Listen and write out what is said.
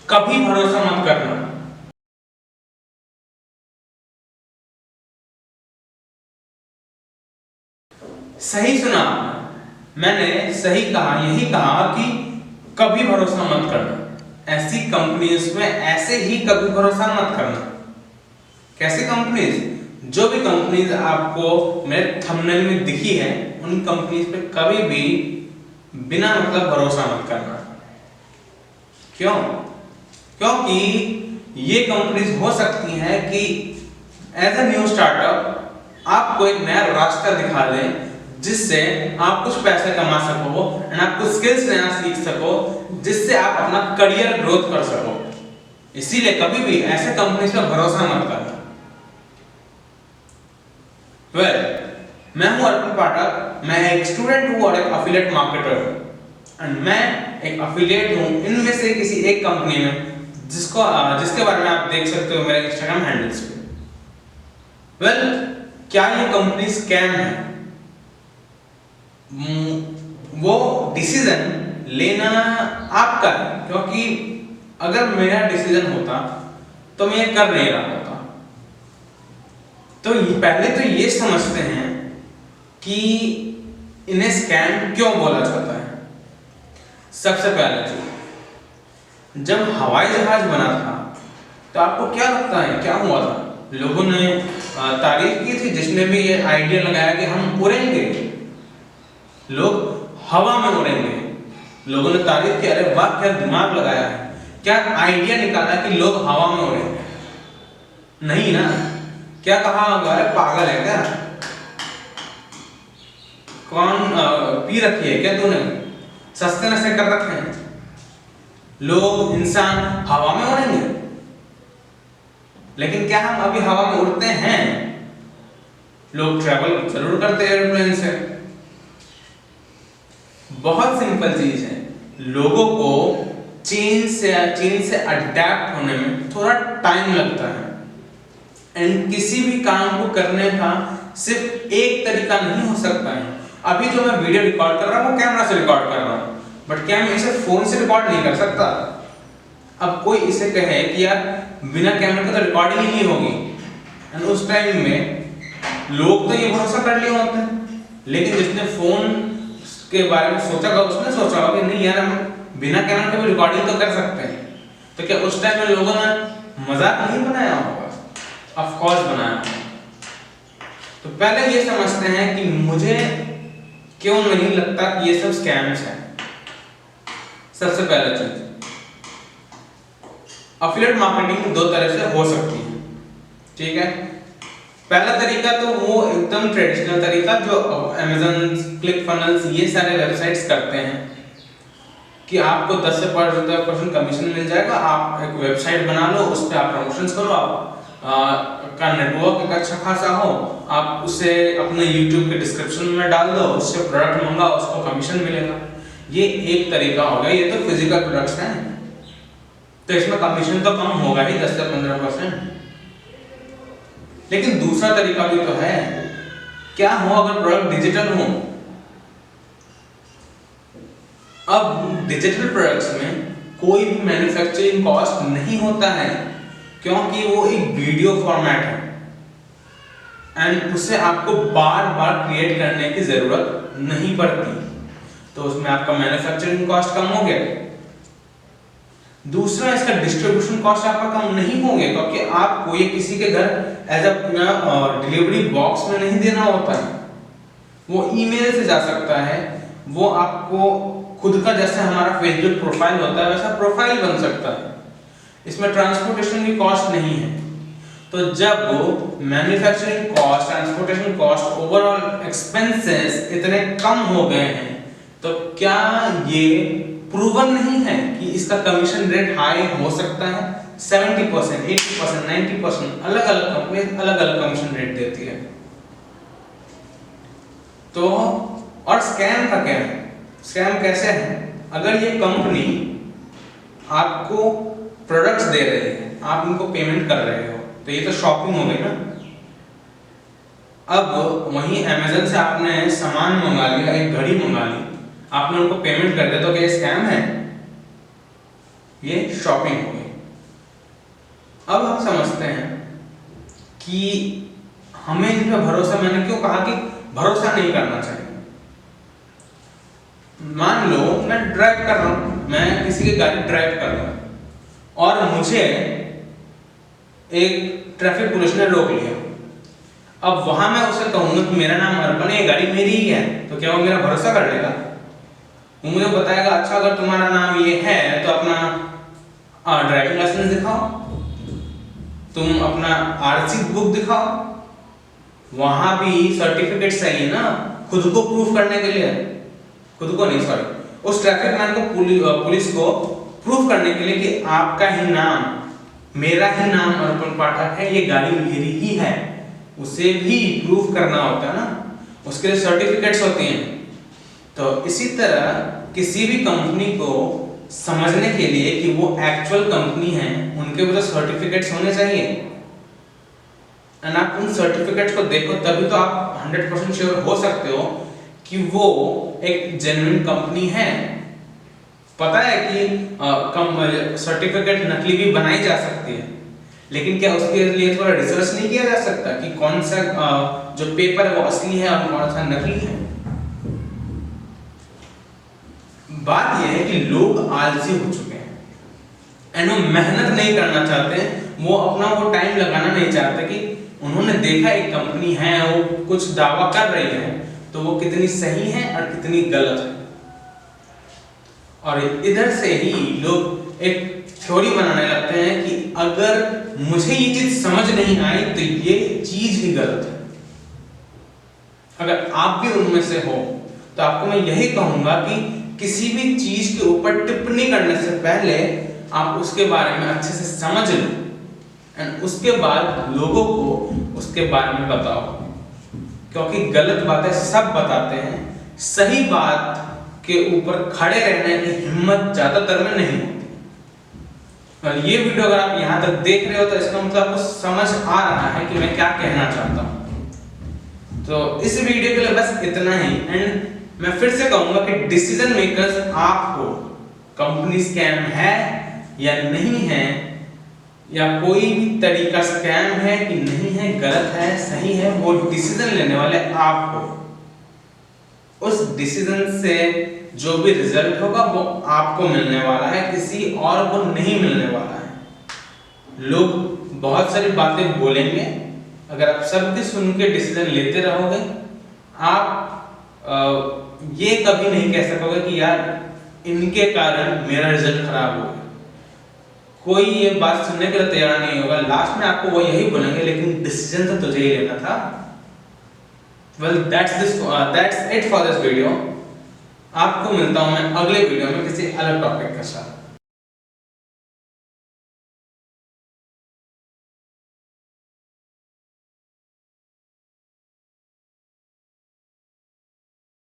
कभी भरोसा मत करना। सही सुना, मैंने सही कहा, यही कहा कि कभी भरोसा मत करना। ऐसी कंपनीज में ऐसे ही कभी भरोसा मत करना। कैसी कंपनीज? जो भी कंपनीज आपको मेरे थंबनेल में दिखी है, उन कंपनीज पे कभी भी बिना मतलब भरोसा मत करना। क्यों? क्योंकि ये कंपनीज हो सकती हैं कि एज ए न्यू स्टार्टअप आपको एक नया रास्ता दिखा दें, जिससे आप कुछ पैसे कमा सको एंड आप कुछ स्किल्स नया सीख सको, जिससे आप अपना करियर ग्रोथ कर सको। इसीलिए कभी भी ऐसे कंपनीज पर भरोसा मत करना। मैं हूं अर्पण पाठक, मैं एक स्टूडेंट हूं और एक एफिलिएट मार्केटर हूं एंड मैं एक एफिलिएट हूं इनमें से किसी एक कंपनी में, जिसके बारे में आप देख सकते हो मेरे इंस्टाग्राम हैंडल्स पे। क्या ये कंपनी स्कैम है? वो डिसीजन लेना आपका है, क्योंकि अगर मेरा डिसीजन होता तो मैं ये कर नहीं रहा होता। तो पहले तो ये समझते हैं कि इन्हें स्कैम क्यों बोला जाता है। सबसे पहले तो जब हवाई जहाज बना था तो आपको क्या लगता है क्या हुआ था? लोगों ने तारीफ की थी, जिसने भी ये आइडिया लगाया कि हम उड़ेंगे, लोग हवा में उड़ेंगे, लोगों ने तारीफ की, अरे वाह क्या दिमाग लगाया है, क्या आइडिया निकाला कि लोग हवा में उड़ेंगे। नहीं ना, क्या कहा होगा, अरे पागल है क्या, कौन पी रखी है क्या तूने, सस्ते नशे कर रखे हैं, लोग इंसान हवा में उड़ेंगे। लेकिन क्या हम अभी हवा में उड़ते हैं? लोग ट्रैवल जरूर करते हैं एयरप्लेन से। बहुत सिंपल चीज है, लोगों को चेंज से अडैप्ट होने में थोड़ा टाइम लगता है एंड किसी भी काम को करने का सिर्फ एक तरीका नहीं हो सकता है। अभी जो मैं वीडियो रिकॉर्ड कर रहा हूँ वो कैमरा से रिकॉर्ड कर रहा हूँ, बट क्या मैं इसे फोन से रिकॉर्ड नहीं कर सकता? अब कोई इसे कहे कि यार बिना कैमरे के तो रिकॉर्डिंग ही नहीं होगी, एंड उस टाइम में लोग तो ये भरोसा कर लिए होते हैं, लेकिन जिसने फोन के बारे में सोचा होगा उसने सोचा होगा कि नहीं यार हम बिना कैमरे के भी रिकॉर्डिंग तो कर सकते हैं। तो क्या उस टाइम में लोगों ने मजाक नहीं बनाया होगा? ऑफ कोर्स बनाया होगा। तो पहले ये समझते हैं कि मुझे क्यों नहीं लगता कि ये सब स्कैम्स हैं। सबसे पहला चीज, एफिलिएट मार्केटिंग दो तरह से हो सकती है, ठीक है। पहला तरीका तो वो एकदम ट्रेडिशनल तरीका जो Amazon, ClickFunnels ये सारे वेबसाइट्स करते हैं कि आपको 10 से 15% कमीशन मिल जाएगा। आप एक वेबसाइट बना लो, उस पर आप प्रमोशंस करो, आप का नेटवर्क एक अच्छा खासा हो, आप उसे अपने YouTube के डिस्क्रिप्शन में डाल दो, उससे प्रोडक्ट मंगाओ, उसको कमीशन मिलेगा। ये एक तरीका हो गया, ये तो फिजिकल प्रोडक्ट्स हैं, तो इसमें कमीशन तो कम होगा ही 10 से 15%। लेकिन दूसरा तरीका भी तो है, क्या हो अगर प्रोडक्ट डिजिटल हो। अब डिजिटल प्रोडक्ट्स में कोई भी मैन्युफैक्चरिंग कॉस्ट नहीं होता है, क्योंकि वो एक वीडियो फॉर्मेट है एंड उसे आपको बार बार क्रिएट करने की जरूरत नहीं पड़ती, तो उसमें आपका मैन्युफैक्चरिंग कॉस्ट कम हो गया। दूसरा, इसका डिस्ट्रीब्यूशन कॉस्ट आपका कम नहीं होंगे, क्योंकि आपको ये किसी के घर एज अ डिलीवरी बॉक्स में नहीं देना होता है, वो ईमेल से जा सकता है, वो आपको खुद का जैसे हमारा फेसबुक प्रोफाइल होता है वैसा प्रोफाइल बन सकता है। इसमें ट्रांसपोर्टेशन की कॉस्ट नहीं है। तो जब manufacturing cost, transportation cost, overall expenses इतने कम हो गए हैं, तो क्या ये प्रूवन नहीं है कि इसका कमीशन रेट हाई हो सकता है? 70%, 80%, 90% अलग अलग कंपनी अलग अलग कमीशन रेट देती है। तो और स्कैम का क्या है? स्कैम कैसे है? अगर ये कंपनी आपको प्रोडक्ट्स दे रही है, आप उनको पेमेंट कर रहे हो, तो ये तो शॉपिंग हो गई ना। अब वहीं Amazon से आपने सामान मंगा लिया, एक घड़ी मंगा ली, आपने उनको पेमेंट कर दिया, तो क्या स्कैम है? ये शॉपिंग हो गई। अब हम समझते हैं कि हमें इन पर भरोसा, मैंने क्यों कहा कि भरोसा नहीं करना चाहिए। मान लो मैं ड्राइव कर रहा हूं, मैं किसी की गाड़ी ड्राइव कर रहा हूं और मुझे एक ट्रैफिक पुलिस ने रोक लिया। अब वहां मैं उसे कहूंगा कि मेरा नाम अर्पण है, ये गाड़ी मेरी ही है, तो क्या वो मेरा भरोसा कर लेगा? वो मुझे बताएगा अच्छा अगर तुम्हारा नाम ये है तो अपना ड्राइविंग लाइसेंस दिखाओ, तुम अपना आरसी बुक दिखाओ, वहां भी सर्टिफिकेट चाहिए ना खुद को प्रूफ करने के लिए, खुद को नहीं सॉरी उस ट्रैफिक मैन को पुलिस को प्रूफ करने के लिए कि आपका ही नाम, मेरा ही नाम अर्पण पाठक है, ये गाड़ी मेरी ही है, उसे भी प्रूफ करना होता है ना, उसके लिए सर्टिफिकेट्स होती हैं। तो इसी तरह किसी भी कंपनी को समझने के लिए कि वो एक्चुअल कंपनी है, उनके भी तो सर्टिफिकेट्स होने चाहिए, एंड आप उन सर्टिफिकेट्स को देखो तभी तो आप 100% श्योर हो सकते हो कि वो एक जेन्युइन कंपनी है। पता है कि सर्टिफिकेट नकली भी बनाई जा सकती है, लेकिन क्या उसके लिए थोड़ा रिसर्च नहीं किया जा सकता कि कौन सा जो पेपर है वो असली है और कौन सा नकली है? बात यह है कि लोग आलसी हो चुके हैं एंड वो मेहनत नहीं करना चाहते, वो अपना वो टाइम लगाना नहीं चाहते कि उन्होंने देखा एक कंपनी है वो कुछ दावा कर रही है तो वो कितनी सही है और कितनी गलत है। और इधर से ही लोग एक थ्योरी बनाने लगते हैं कि अगर मुझे ये चीज समझ नहीं आई तो ये चीज ही गलत है। अगर आप भी उनमें से हो तो आपको मैं यही कहूंगा कि किसी भी चीज के ऊपर टिप्पणी करने से पहले आप उसके बारे में अच्छे से समझ लो एंड उसके बाद लोगों को उसके बारे में बताओ, क्योंकि गलत बातें सब बताते हैं, सही बात के ऊपर खड़े रहने की हिम्मत ज्यादातर में नहीं होती। और ये वीडियो अगर आप यहाँ तक देख रहे हो तो इसका मतलब आपको समझ आ रहा है कि मैं क्या कहना चाहता हूँ। तो इस वीडियो के लिए बस इतना ही, एंड मैं फिर से कहूंगा कि डिसीजन मेकर्स आपको कंपनी स्कैम है या नहीं है, या कोई भी तरीका स्कैम है कि नहीं है, गलत है सही है, वो डिसीजन लेने वाले आपको, उस डिसीजन से जो भी रिजल्ट होगा वो आपको मिलने वाला है, किसी और को नहीं मिलने वाला है। लोग बहुत सारी बातें बोलेंगे, अगर आप सबकी सुन के डिसीजन लेते रहोगे आप ये कभी नहीं कह सकोगे कि यार इनके कारण मेरा रिजल्ट खराब हो गया। कोई ये बात सुनने के लिए तैयार नहीं होगा, लास्ट में आपको वो यही बोलेंगे लेकिन डिसीजन तो तुझे ही लेना था। Well, that's it for this video। आपको मिलता हूं मैं अगले वीडियो में किसी अलग टॉपिक के साथ।